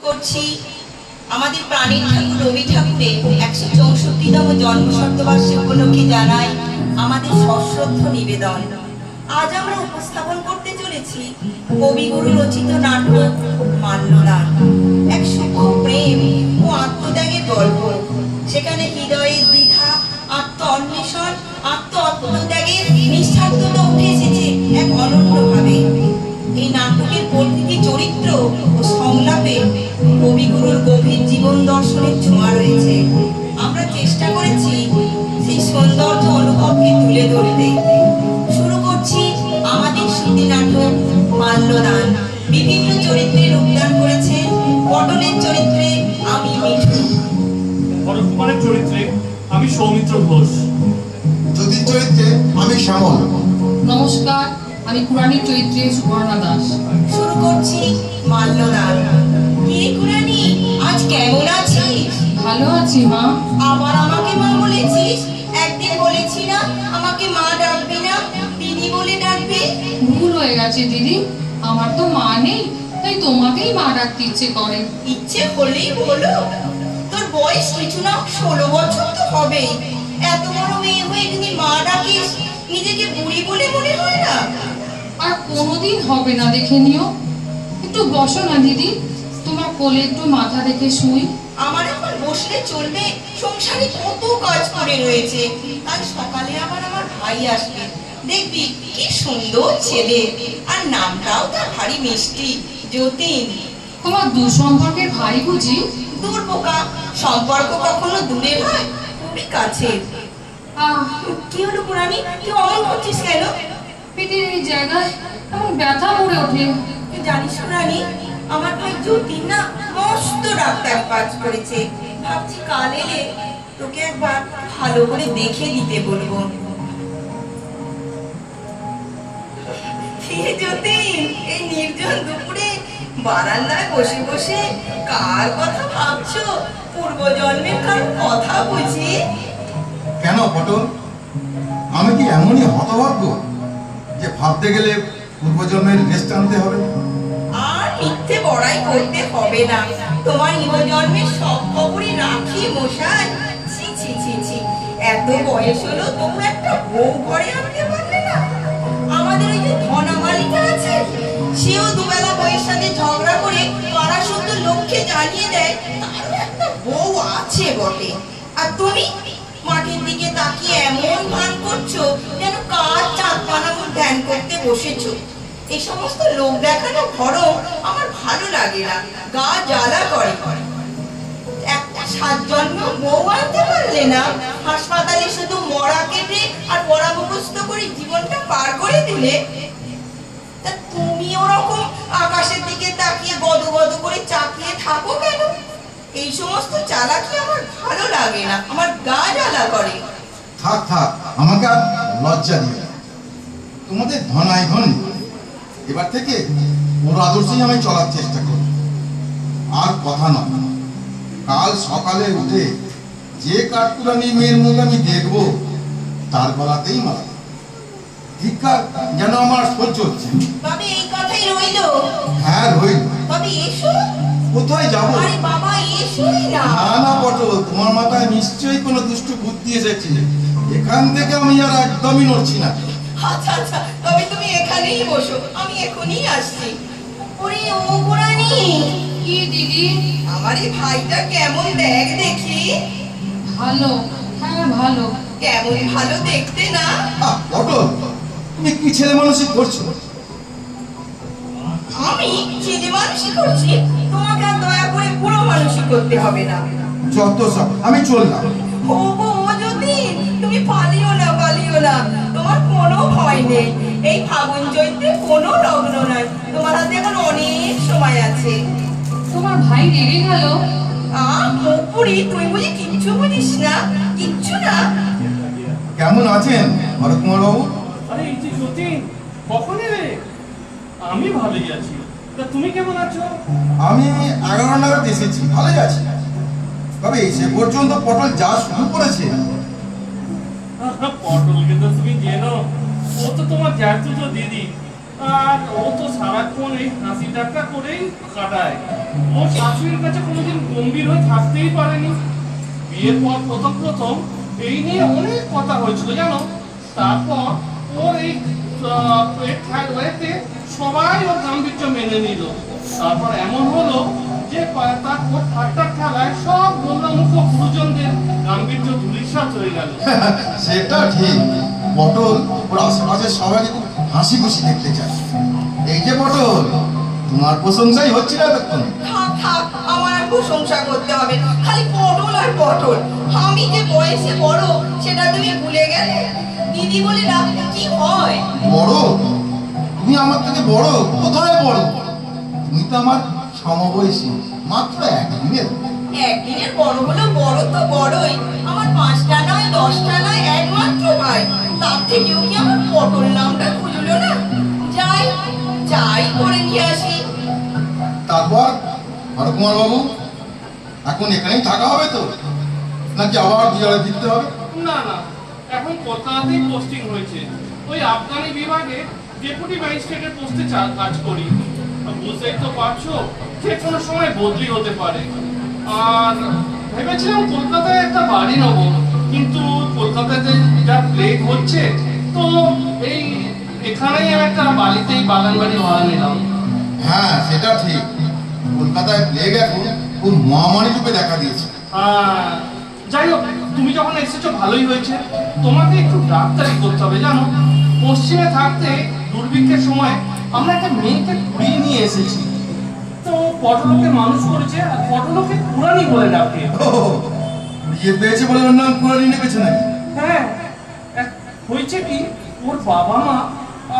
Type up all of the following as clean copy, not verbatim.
করছি আমাদের প্রাণীর ঠাকুর রবি ঠাকুরের 164তম জন্মশতবার্ষিকী উপলক্ষে জানাই আমাদের সশ্রদ্ধ নিবেদন। আজ আমরা উপস্থাপন করতে চলেছি কবিগুরু রচিত নাটক মাল্যদান। এক সূক্ষ্ম প্রেম ও আত্মত্যাগের গল্প। সেখানে হৃদয়ের দ্বিধা, আত্ম অন্বেষণ, আত্মত্যাগের নিঃস্বার্থতা উঠে এসেছে এক অনন্যভাবে। এই নাটকের প্রতিটি চরিত্র ও সংলাপে কবিগুরুর গভীর জীবন দর্শনের ছোঁয়া রয়েছে। আমরা চেষ্টা করেছি সেই সৌন্দর্য অনুভবকে তুলে ধরতে। শুরু করছি আমাদের স্মৃতি নাটক মাল্যদান। বিভিন্ন চরিত্রে রূপদান করেছেন পটলের চরিত্রে আমি মিঠু, ভরত কুমারের চরিত্রে আমি সৌমিত্র ঘোষ, জ্যোতির চরিত্রে আমি শ্যামল। নমস্কার, আমি কুরানির চরিত্রে সুবর্ণা দাস। শুরু করছি মাল্যদান। কি কুরানি, আজ কেমন আছিস? ভালো আছি মা। আবার আমাকে মা বলেছিস? একদিন বলেছি না আমাকে মা ডাকবে না, দিদি বলে ডাকবে? ভুল হয়ে গেছে দিদি, আমার তো মা নেই, তাই তোমাকেই মা ডাকতে ইচ্ছে করে। ইচ্ছে হলেই বলো। তোর বয়স কিছু না 16 বছর তো হবেই। এত বড় মেয়ে হয়ে যদি মা ডাকিস, নিজেকে বুড়ি বলে মনে হয় না? আর কোনোদিন হবে না, দেখে নিও। একটু বসো না দিদি, তোমার কোলে একটু মাথা রেখে শুই। আমার এখন বসলে চলবে? সংসারে কত কাজ পড়ে রয়েছে। কাল সকালে আবার আমার ভাই আসবে, দেখবি কি সুন্দর ছেলে, আর নামটাও তার ভারী মিষ্টি, যতীন। তোমার দূর সম্পর্কের ভাই বুঝি? দূর বোকা, সম্পর্ক কখনো দূরের হয়, খুবই কাছের। কি হলো পুরানি, তুই অমন করছিস কেন? পেটের এই জায়গায় এমন ব্যথা পড়ে ওঠে। তুই জানিস পুরানি, আমার ভাই যতীন না মস্ত ডাক্তার কাজ করেছে। ভাবছি কাল এলে তোকে একবার ভালো করে দেখে দিতে বলবো। যতীন, এই নির্জন দুপুরে বারান্দায় বসে বসে কার কথা ভাবছো? পূর্বজন্মের কার কথা বুঝি? কেন পটল, আমি কি এমনই হতভাগ্য যে ভাবতে গেলে পূর্বজন্মের রেস্ট আনতে হবে? আর মিথ্যে বড়াই করতে হবে না। তোমার ইহজন্মের সব খবরই রাখি মশাই। ছি ছি ছি ছি, এত বয়স হলো তবু একটা বউ ঘরে আনতে পারলে না? আমাদের ওই যে ধনা মালিকা আছে, সেও দুবেলা বউয়ের সাথে ঝগড়া করে পাড়া শুদ্ধ লক্ষ্যে জানিয়ে দেয় তারও একটা বউ আছে বটে। আর তুমি মাটির দিকে তাকিয়ে এমন ভান করছো যেন কার চাঁদ বানানোর ধ্যান করতে বসেছো। এই সমস্ত লোক দেখানো ভরম আমার ভালো লাগে না, গা জ্বালা করে। একটা 7 জন্ম বউ আনতে পারলে না? হাসপাতালে শুধু মরা কেটে আর পড়া মুখস্থ করে জীবনটা পার করে দিলে। তা তুমি ওরকম আকাশের দিকে তাকিয়ে গদগদ করে চাকিয়ে থাকো কেন? এই সমস্ত চালাকি আমার ভালো লাগে না, আমার গা জ্বালা করে। থাক থাক, আমাকে আর লজ্জা দিও না। তোমাদের ধনাই ধন, এবার থেকে ওর আদর্শেই আমি চলার চেষ্টা করব। আর কথা নয়, কাল সকালে উঠে যে কাঠকুরানি মেয়ের মুখ আমি দেখবো তার গলাতেই মারা। ধিক্কার, যেন আমার সহ্য হচ্ছে। তবে এই কথাই রইলো। হ্যাঁ রইল। তবে এসো। কোথায় যাবো? আরে বাবা এসোই না। না না পটল, তোমার মাথায় নিশ্চয়ই কোনো দুষ্টু বুদ্ধি এসেছে। এখান থেকে আমি আর একদমই নড়ছি না। আচ্ছা আচ্ছা, তবে তুমি এখানেই বসো, আমি এখনই আসছি। ওরে ও পুরানি, কি দিদি? আমার এই ভাইটা কেমন দেখ দেখি। ভালো, হ্যাঁ ভালো। কেমন ভালো দেখতে না? পটল, তুমি কি ছেলে মানুষই করছো? আমি ছেলে মানুষই করছি? তোমাকে আর দয়া করে বুড়ো মানুষই করতে হবে না। যত সব, আমি চললাম। ও যদি তুমি পালিও না, পালিও না, তোমার কোনো ভয় নেই। এই ফাগুন চৈত্রে কোনো লগ্ন নাই, তোমার হাতে এখন অনেক সময় আছে। তোমার ভাই রেগে গেল? মুখপুরি, তুই বুঝি কিচ্ছু বুঝিস না? কিচ্ছু না? কেমন আছেন ভরত কুমার বাবু? আরে এই যে যতীন, কখন এলে? আমি ভালোই আছি, তা তুমি কেমন আছো? আমি 11 নাগাদ এসেছি, ভালোই আছি। তবে সে পর্যন্ত পটল যা শুরু করেছে। পটলকে তো তুমি চেনো, ও তো তোমার জ্যাঠতুতো দিদি। আর ও তো সারাক্ষণ এই হাসি ঠাট্টা করেই কাটায়। ওর শাশুড়ির কাছে কোনোদিন গম্ভীর হয়ে থাকতেই পারেনি। বিয়ের পর প্রথম এই নিয়ে অনেক কথা হয়েছিল জানো। তারপর ওর এই ওয়েতে সবাই ওর গাম্ভীর্য মেনে নিল। তারপর এমন হলো যে তার ওর ঠাট্টার খেলায় সব গোমরামুখ গুরুজনদের গাম্ভীর্য ধূলিসাৎ হয়ে গেল। সেটা ঠিক। পটল ওর আশেপাশে সবাইকে খুব হাসি খুশি দেখতে চায়। এই যে পটল, তোমার প্রশংসাই হচ্ছিল এতক্ষণ। থাক থাক, আমার আর প্রশংসা করতে হবে না, খালি পটল আর পটল। আমি যে বয়সে বড় সেটা তুমি ভুলে গেলে। দিদি বলে ডাকতে কি হয়? বড়? তুমি আমার থেকে বড়? কোথায় বড়? তুমি তো আমার সমবয়সী, মাত্র একদিনের। একদিনের বড় হলো বড় তো বড়ই, আমার 5টা নয় 10টা নয় একমাত্র ভাই। তার থেকেও কি আমার পটল নামটা খুঁজলো না? যাই যাই করে নিয়ে আসি। তারপর হরকুমার বাবু, এখন এখানেই থাকা হবে তো, নাকি আবার বিহারে ফিরতে হবে? না না, এখন কলকাতাতেই পোস্টিং হয়েছে। ওই আফগানি বিভাগে ডেপুটি ম্যাজিস্ট্রেটের পোস্টে কাজ করি। বুঝতেই তো পারছো, যে কোনো সময় বদলি হতে পারে। আর ভেবেছিলাম কলকাতায় একটা বাড়ি নেব, কিন্তু কলকাতাতে যা প্লেগ হচ্ছে, তো এই এখানেই আমি একটা বাড়িতেই বাগান বাড়ি ভাড়া নিলাম। হ্যাঁ, সেটা ঠিক। কলকাতায় প্লেগ এখন খুব মহামারী রূপে দেখা দিয়েছে। যাই হোক, তুমি যখন এসেছো ভালোই হয়েছে। তোমাকে একটু ডাক্তারি করতে হবে জানো। পশ্চিমে থাকতে দুর্ভিক্ষের সময় আমরা একটা মেয়েকে কুড়িয়ে নিয়ে এসেছি। তো পটলোকে মানুষ করেছে, আর পটলোকে কুড়ানি বলে ডাকে। বিয়ে পেয়েছে বলে ওর নাম কুড়ানি নেমেছে নাকি? হ্যাঁ, হয়েছে কি, ওর বাবা মা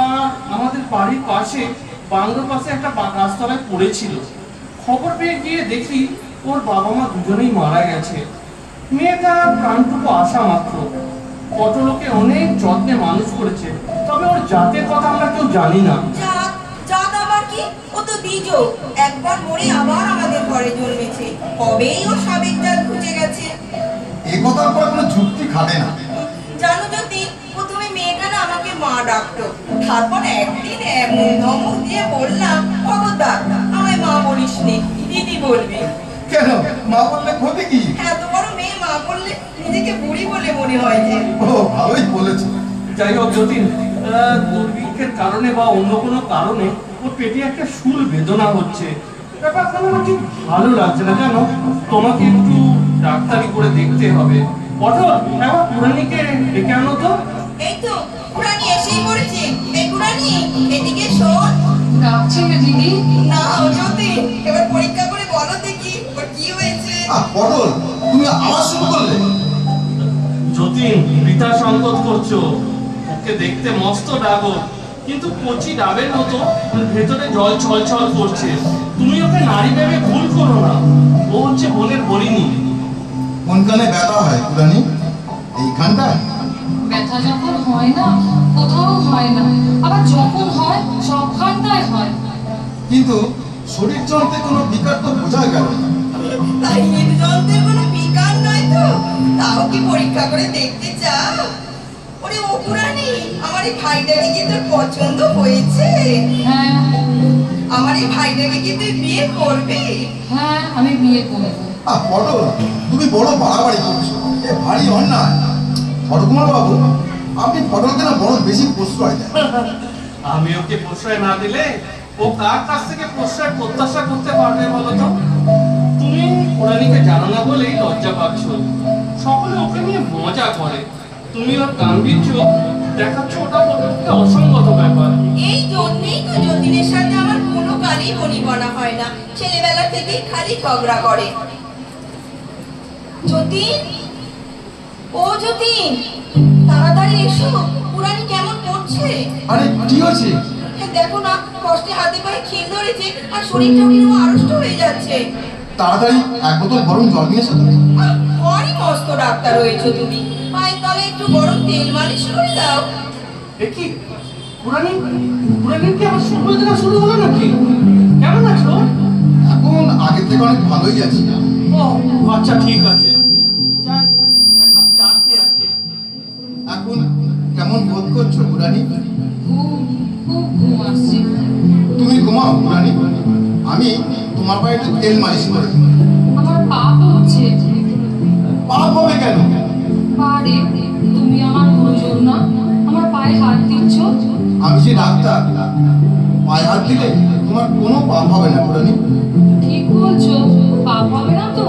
আর আমাদের বাড়ির পাশে বাংলোর পাশে একটা গাছতলায় পড়েছিল। খবর পেয়ে গিয়ে দেখি ওর বাবা মা দুজনেই মারা গেছে। মেয়েটা প্রাণটুকু আশা মাত্র। পটলোকে অনেক যত্নে মানুষ করেছে, তবে ওর জাতের কথা আমরা কেউ জানি না। জাত আবার কি? ও তো দ্বিজ, একবার মরে আবার আমাদের ঘরে জন্মেছে। কবেই ও সাবেক জাত খুঁজে গেছে। এ কথার পর কোনো যুক্তি খাটে না। জানো যদি, প্রথমে মেয়েটা না আমাকে মা ডাকতো। তারপর একদিন এমন ধমক দিয়ে বললাম, খবরদার আমায় মা বলিস নে, দিদি বলবি। কেন? মা বললে ক্ষতি কি? এত বড় মেয়ে মা বললে নিজেকে বুড়ি বলে মনে হয় যে। ও, ভালোই বলেছো। যাই হোক যতীন, দুর্ভিক্ষের কারণে বা অন্য কোনো কারণে ওর পেটে একটা শুল বেদনা হচ্ছে। ব্যাপারটা আমার ঠিক ভালো লাগছে না জানো। তোমাকে একটু ডাক্তারি করে দেখতে হবে। পটল, একবার পুরানিকে ডেকে আনো তো। এই তো পুরানি এসেই পড়েছে। এই পুরানি, এদিকে শোন। ডাকছেন না দিদি? না ও যদি, এবার পরীক্ষা করে বলো দেখি ওর কি হয়েছে। পটল, তুমি আবার শুরু করলে? যতীন, বৃথা সংকট করছো। ওকে দেখতে মস্ত ডাগর, কিন্তু কচি ডাবের মতো ভেতরে জল ছলছল করছে। তুমি ওকে নারী ভেবে ভুল করো না। ও হচ্ছে বোনের হরিণী। কোনখানে ব্যথা হয় কুড়ানি? এইখানটায়? ব্যথা যখন হয় না কোথাও হয় না, আবার যখন হয় সবখানটায় হয়। কিন্তু শরীর যন্ত্রে কোনো বিকার তো বোঝা গেল না। তাই হৃদযন্ত্রের কোনো বিকার নয় তো? তাও কি পরীক্ষা করে দেখতে চাও? ওরে ও পুরানি, আমার এই ভাইটাকে কি তোর পছন্দ হয়েছে? হ্যাঁ আমার এই ভাইটাকে কি তুই বিয়ে করবি? হ্যাঁ, আমি বিয়ে করবো। পটল, তুমি বড় বাড়াবাড়ি করছো, এ ভারী অন্যায়। হরকুমার বাবু, আপনি পটলকে না বড় বেশি প্রশ্রয় দেন। আমি ওকে প্রশ্রয় না দিলে ও কার কাছ থেকে প্রশ্রয় প্রত্যাশা করতে পারবে বলো তো? তুমি পুরানিকে জানো না বলেই লজ্জা পাচ্ছ। সকলে ওকে নিয়ে মজা করে, তুমি ওর গাম্ভীর্য দেখাচ্ছ, ওটা একটা অসঙ্গত ব্যাপার। এই জন্যেই তো যতীনের সাথে আমার কোনো কালই বনিবনা হয় না। ছেলেবেলা থেকেই খালি ঝগড়া করে। যতীন, ও যতীন, তাড়াতাড়ি এসো। পুরানি কেমন করছে? আরে কি হয়েছে? দেখো না, কষ্টে হাতে পায়ে খিল ধরেছে আর শরীরটাও কিরকম আড়ষ্ট হয়ে যাচ্ছে। তাড়াতাড়ি এক বোতল গরম জল নিয়ে এসো। বড়ই মস্ত ডাক্তার হয়েছো তুমি। পায়ের তলে একটু গরম তেল মালিশ করে দাও। দেখি পুরানির কি আমার সুবেদনা শুরু হলো নাকি? কেমন আছো? এখন আগের থেকে অনেক ভালোই আছি। ও আচ্ছা, ঠিক আছে। যাই, এক কাপ চা খেয়ে আসি। এখন কেমন বোধ করছো পুরানি? খুব খুব ঘুম আসছে। তুমি ঘুমাও রানী, আমি তোমার পায়ে একটু তেল মালিশ করে দিই। আমার পা পড়ছে। পাপ হবে কেন? পা রে, তুমি আমার গুরুজন না, আমার পায়ে হাত দিচ্ছ। আমি যে ডাক্তার, পায়ে হাত দিলে তোমার কোনো পাপ হবে না রানী। ঠিক বলছো, পাপ হবে না তো?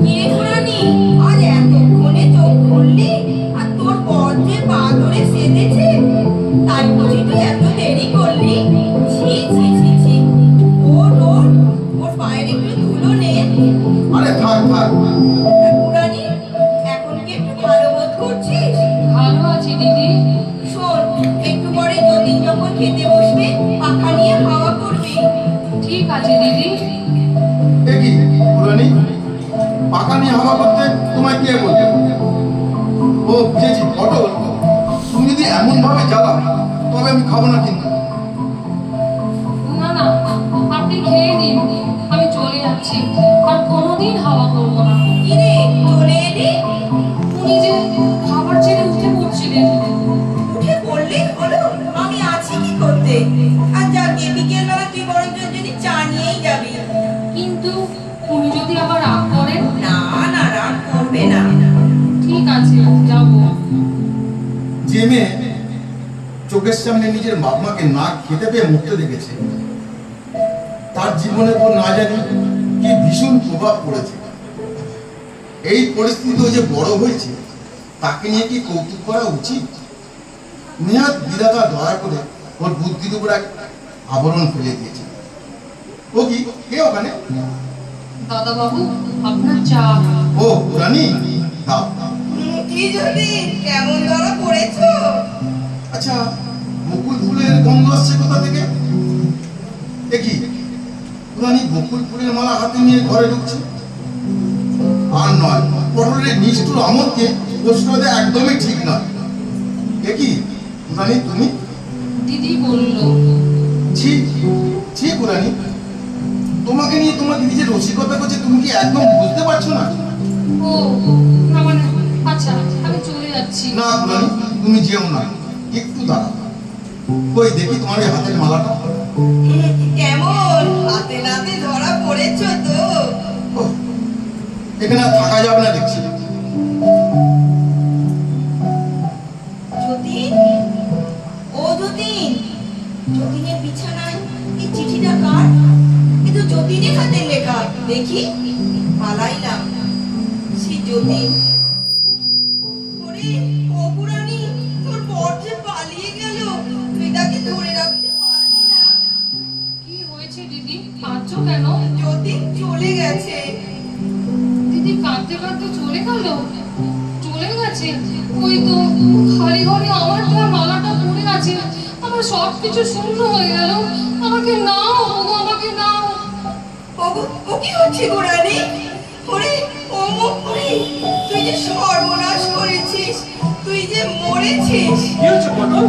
কে রানী, আজ এতক্ষণে চোখ খুললি আর তোর পর যে পা ধরে সেজেছে, তাই বুঝি তুই এত দেরি করলি? ছি ছি ছি ছি, ওর পায়ের একটু ধুলো নে। আরে থাক থাক। রানী, এখন কি একটু ভালো বোধ করছিস? ভালো আছি দিদি। শোন, একটু পরে যতীন যখন খেতে বসবে, পাখা নিয়ে হাওয়া করবি। ঠিক আছে দিদি। দেখি রানী, পাকা নিয়ে হাওয়া করতে তোমায় কে বলবে? ও বুঝেছি, পটল। তুমি যদি এমন ভাবে জ্বালাও তবে আমি খাবো না কিন্তু। না না, আপনি খেয়ে নিন, আমি চলে যাচ্ছি, আর কোনোদিন হাওয়া করবো না। কিরে, চলে এলি? উনি যে খাবার ছেড়ে উঠে পড়ছিলেন। উঠে পড়লে হলো, আমি আছি কি করতে? আর যাকে বিকেলবেলা তুই বরং যদি চা নিয়েই যাবি। কিন্তু উনি যদি আবার রাগ করেন? না না, রাগ করবে না। ঠিক আছে, যাবো। যে মেয়ে চোখের সামনে নিজের বাপমাকে না খেতে পেয়ে মরতে দেখেছে, তার জীবনের উপর না জানি কি ভীষণ প্রভাব পড়েছে। এই পরিস্থিতিতে যে বড় হয়েছে, তাকে নিয়ে কি কৌতুক করা উচিত? নেহাত বিধাতা দয়া করে ওর বুদ্ধির উপর এক আবরণ ফেলে দিয়েছে। ও কি কে ওখানে? দাদা বাবু, আপনার চা। ও রানী, দাও। কি যদি কেমন ধরা পড়েছো? আচ্ছা, বকুল ফুলের গন্ধ আসছে কোথা থেকে? দেখি রানী বকুল ফুলের মালা হাতে নিয়ে ঘরে ঢুকছে। আর নয়, পটলের নিষ্ঠুর আমলকে প্রশ্ন দেওয়া একদমই ঠিক নয়। দেখি রানী, তুমি? দিদি বলল। ছি ছি রানী, তোমাকে নিয়ে তোমার দিদি যে রসিকতা করছে, তুমি কি একদম বুঝতে পারছো না? ও না, মানে আচ্ছা, আমি চলে যাচ্ছি। না রানী, তুমি যেও না, একটু দাঁড়াও। কই দেখি তোমার এই হাতের মালাটা। কেমন হাতে নাতে ধরা পড়েছো তো? ওহ, এখানে আর থাকা যাবে না দেখছি। যতীন, ও যতীন, যতীনের বিছানায় এই চিঠিটা কার? কিন্তু যতীনের হাতে লেখা, দেখি। পালাইলাম, সে যতীন। ওরে অপুরানী, তোর বর যে পালিয়ে গেল, তুই তাকে ধরে রাখতে পারলি না? কি হয়েছে দিদি, কাঁদছো কেন? যতীন চলে গেছে। দিদি কাঁদতে কাঁদতে চলে গেল? চলে গেছে? ওই তো খালি ঘরে আমার দেওয়া মালাটা পড়ে আছে, আমার সব কিছু শূন্য হয়ে গেল। আমাকে নাও, ওগো, আমাকে নাও। ও কি হচ্ছে গোরানি? ওরে ও মুখপুরি, তুই যে সর্বনাশ করেছিস, তুই যে মরেছিস। কি হচ্ছে পটল?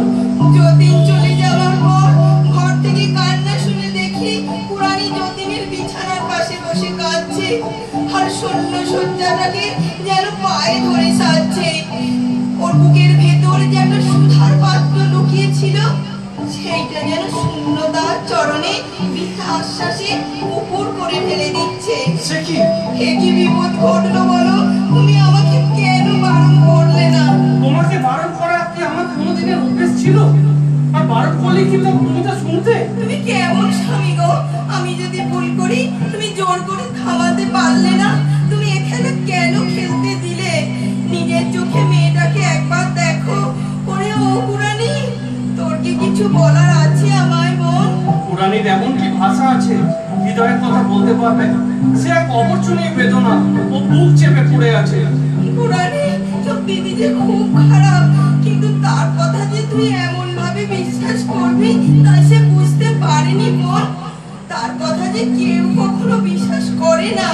যতীন চলে যাওয়ার পর ঘর থেকে কান্না শুনে দেখি পুরানি যতীনের বিছানার পাশে বসে কাঁদছে, আর শূন্য শয্যাটাকে যেন পায়ে ধরে সাজছে। ওর বুকের ভেতর যে একটা সুধার পাত্র লুকিয়ে ছিল, সেইটা যেন শূন্যতার চরণে বৃথা আশ্বাসে উপর করে ফেলে দিচ্ছে। সে কি? হে কি বিপদ ঘটলো বলো? তুমি আমাকে কেন বারণ করলে না? তোমাকে বারণ করা কি আমার কোনোদিনের অভ্যেস ছিল? আর বারণ করলে কি তুমি তা শুনতে? তুমি কেমন স্বামী গো? আমি যদি ভুল করি তুমি জোর করে থামাতে পারলে না? তুমি এখানে কেন খেলতে দিলে? নিজের চোখে মেয়েটাকে একবার দেখো। ওরে ও পুরানি, তোর কি কিছু বলার আছে আমায় বল? পুরাণীর এমন কি ভাষা আছে হৃদয়ের কথা বলতে পারবে? সে এক অবর্চনীয় বেদনা, ও বুক চেপে পড়ে আছে। পুরানি, তোর দিদি যে খুব খারাপ, কিন্তু তার কথা যে তুই এমন ভাবে বিশ্বাস করবি তাই সে বুঝতে পারেনি বল। তার কথা যে কেউ কখনো বিশ্বাস করে না।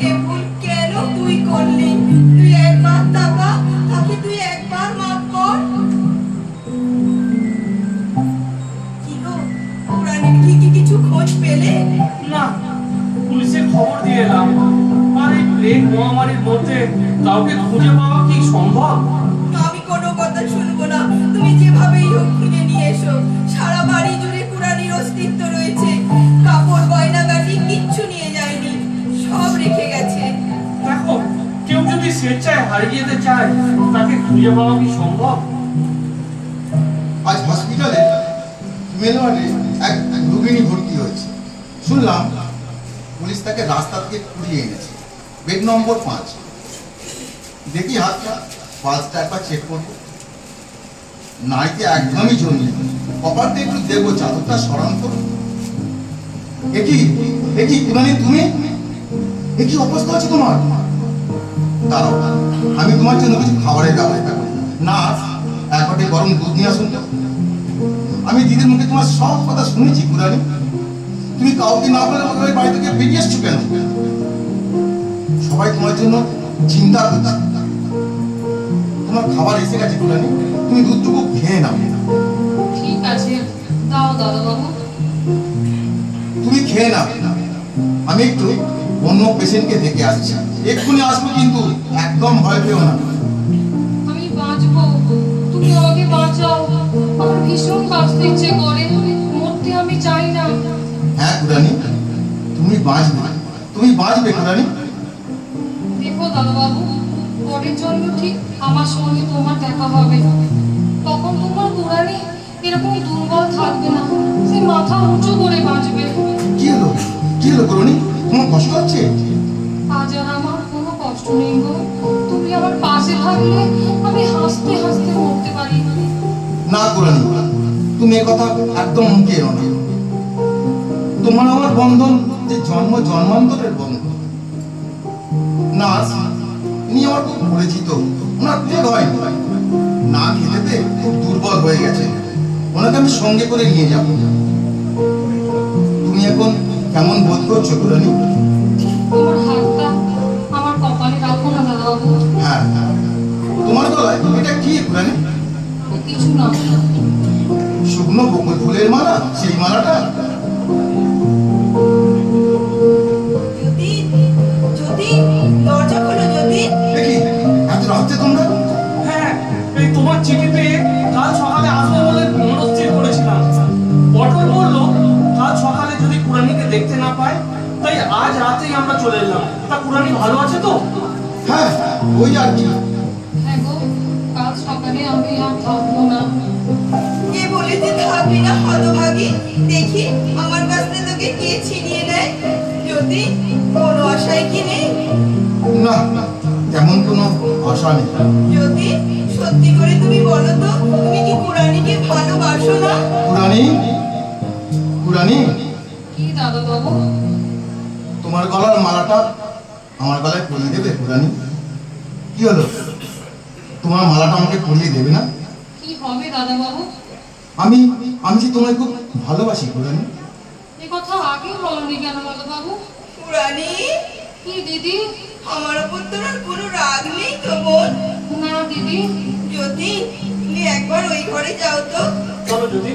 এ ভুল কেন তুই করলি? তুই একবার তাকা, তাকে তুই একবার মাফ কর। কি গো, পুরানির কি কিছু খোঁজ পেলে? না, পুলিশে খবর দিয়ে এলাম। আর এই প্লেগ মহামারীর মধ্যে কাউকে খুঁজে পাওয়া কি সম্ভব? আমি কোনো কথা শুনবো না, তুমি যেভাবেই হোক খুঁজে নিয়ে এসো। সারা বাড়ি স্বেচ্ছায় হারিয়ে যেতে চায় তাকে খুঁজে পাওয়া কি সম্ভব? আজ হসপিটালে ফিমেল ওয়ার্ডে এক রোগিণী ভর্তি হয়েছে। শুনলাম পুলিশ তাকে রাস্তা থেকে কুড়িয়ে এনেছে। বেড নম্বর 5। দেখি হাতটা, পালসটা একবার চেক করবো। নাইতে একদমই জমি, কপারটা একটু দেবো, চাদরটা সরান করুন। একই কুরানি, তুমি একই অবস্থা আছে তোমার? দাঁড়াও, আমি তোমার জন্য কিছু খাবারের ব্যবস্থা করি। না, একবারে গরম দুধ নিয়ে আসুন তো। আমি দিদির মুখে তোমার সব কথা শুনেছি কুরানি। তুমি কাউকে না বলে ওই বাড়ি থেকে বেরিয়ে এসছো কেন? সবাই তোমার জন্য চিন্তা করছে। তোমার খাবার এসে গেছে কুরানি, তুমি দুধটুকু খেয়ে নাও। ঠিক আছে, দাও দাদাবাবু। তুমি খেয়ে নাও, আমি একটু অন্য পেশেন্টকে দেখে আসছি। এক্ষুনি আসবো, কিন্তু একদম ভয় পেও না। আমি বাঁচবো, তুমি আমাকে বাঁচাও। আমার ভীষণ বাঁচতে ইচ্ছে করে, মরতে আমি চাই না। হ্যাঁ কুরানি, তুমি বাঁচবে কুরানি। দেখো দাদাবাবু, পরের জন্য ঠিক আমার সঙ্গে তোমার দেখা হবে। তখন তোমার কুরানি এরকম দুর্বল থাকবে না, সে মাথা উঁচু করে বাঁচবে। কি হলো কুরানি, তোমার কষ্ট হচ্ছে? আজ আর আমার কোনো কষ্ট নেই গো। তুমি আমার পাশে থাকলে আমি হাসতে হাসতে মরতে পারি। না কুরানি, তুমি এ কথা একদম মুখে এনো না। তোমার আমার বন্ধন যে জন্মান্তরের বন্ধন। নার্স ইনি আমার খুব পরিচিত, ওনার প্লেগ হয়নি, না খেতে খুব দুর্বল হয়ে গেছে। ওনাকে আমি সঙ্গে করে নিয়ে যাব। তুমি এখন কেমন বোধ করছো কুরানি? তোমার হাতটা আমার কপালে রাখো না দাদাবাবু। হ্যাঁ, তোমার গলায় এটা কি কুরানি? কিছু না। শুকনো বকুল ফুলের মালা, সেই মালাটা? যদি দরজা খোলো, যদি দেখি এত রাত্রে তোমরা? হ্যাঁ, এই তোমার চিঠি পেয়ে কাল সকালে আসবো বলে মনস্থির করেছিলাম। পটল বললো কাল সকালে যদি কুরানিকে দেখতে না পায়, তাই আজ রাতেই আমরা চলে এলাম। তা কুরানি ভালো আছে তো? হ্যাঁ, ওই আর কি। হ্যাঁ গো, কাল সকালে আমি আর থাকবো না। কে বলেছে থাকবি না হতভাগী? দেখি আমার কাছ থেকে তোকে কে ছিনিয়ে নেয়। যদি কোনো আশায় কি নেই? না, তেমন কোনো আশা নেই। যদি সত্যি করে তুমি বলো তো, তুমি কি কুরানিকে ভালোবাসো না? কুরানি, কি দাদাবাবু? তোমার গলার মালাটা আমার গলায় পরিয়ে দেবে কুরানি? কি হলো, তোমার মালাটা আমাকে পরিয়ে দেবে না? কি হবে দাদাবাবু? আমি যে তোমায় খুব ভালোবাসি কুরানি। এ কথা আগে বলনি কেন দাদাবাবু? কুরানি, কি দিদি? আমার উপর তোর আর কোনো রাগ নেই তো বোন? না দিদি। যদি তুমি একবার ওই ঘরে যাও তো। চলো যদি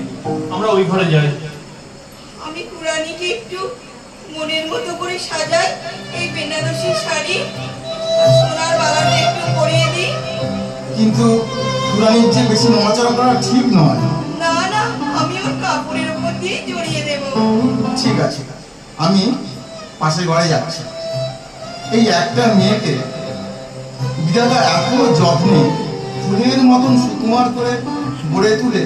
আমরা ওই ঘরে যাই। আমি কুরানিকে একটু মনের মতো করে সাজাই, এই বেনারসি শাড়ি আর সোনার বালাটা একটু পরিয়ে দিই। কিন্তু কুরানির যে বেশি নড়াচড়া করা ঠিক নয়। না না, আমি ওর কাপড়ের উপর দিয়ে জড়িয়ে দেবো। ঠিক আছে, আমি পাশের ঘরে যাচ্ছি। এই একটা মেয়েকে বিধাতা এখনো যত্নে ফুলের মতন সুকুমার করে গড়ে তুলে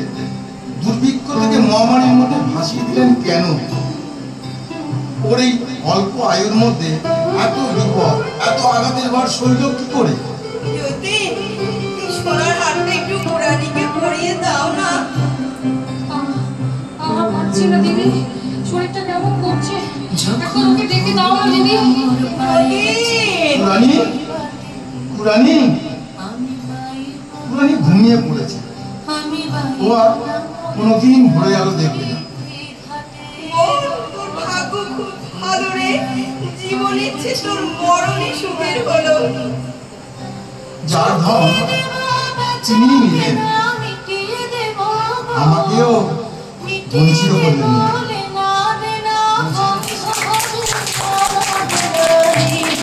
দুর্ভিক্ষ থেকে মহামারীর মধ্যে ভাসিয়ে দিলেন কেন? ওর এই অল্প আয়ুর মধ্যে এত বিপদ, এত আঘাতের ভার সইল কি করে? যদি এই সোনার হারটা একটু কুরানিকে পরিয়ে দাও না। আমার পারছি না দিদি, শরীরটা কেমন করছে। এখন ওকে ডেকে দাও না দিদি। কুরানি, কুরানি, কুরানি ঘুমিয়ে পড়েছে। ও আর কোনোদিন ভোরে আলো দেখবে না। বোন, তোর ভাগ্য খুব ভালো রে। জীবন ইচ্ছে তোর মরণই সুখের হলো। যার ধন তিনি নিলেন, আমাকেও বঞ্চিত করলেন না।